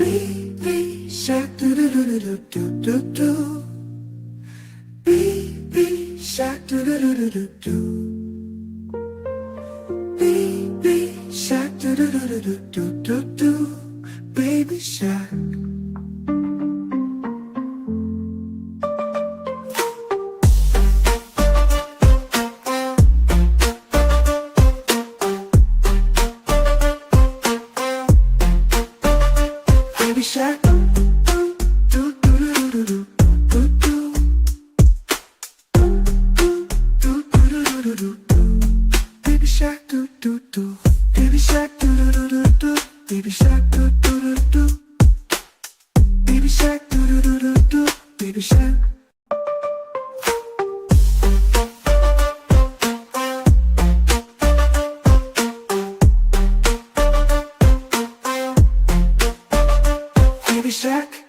Baby shark do do do do do do do. Baby shark do do do do do. Baby shark do do do do do do do. Baby shark. Baby shark, do do do do do do do do do do do. Baby shark, do do do. Baby shark, do do do do do. Baby shark, do do do do. Baby shark, do do do do do. Baby shark. Baby shark.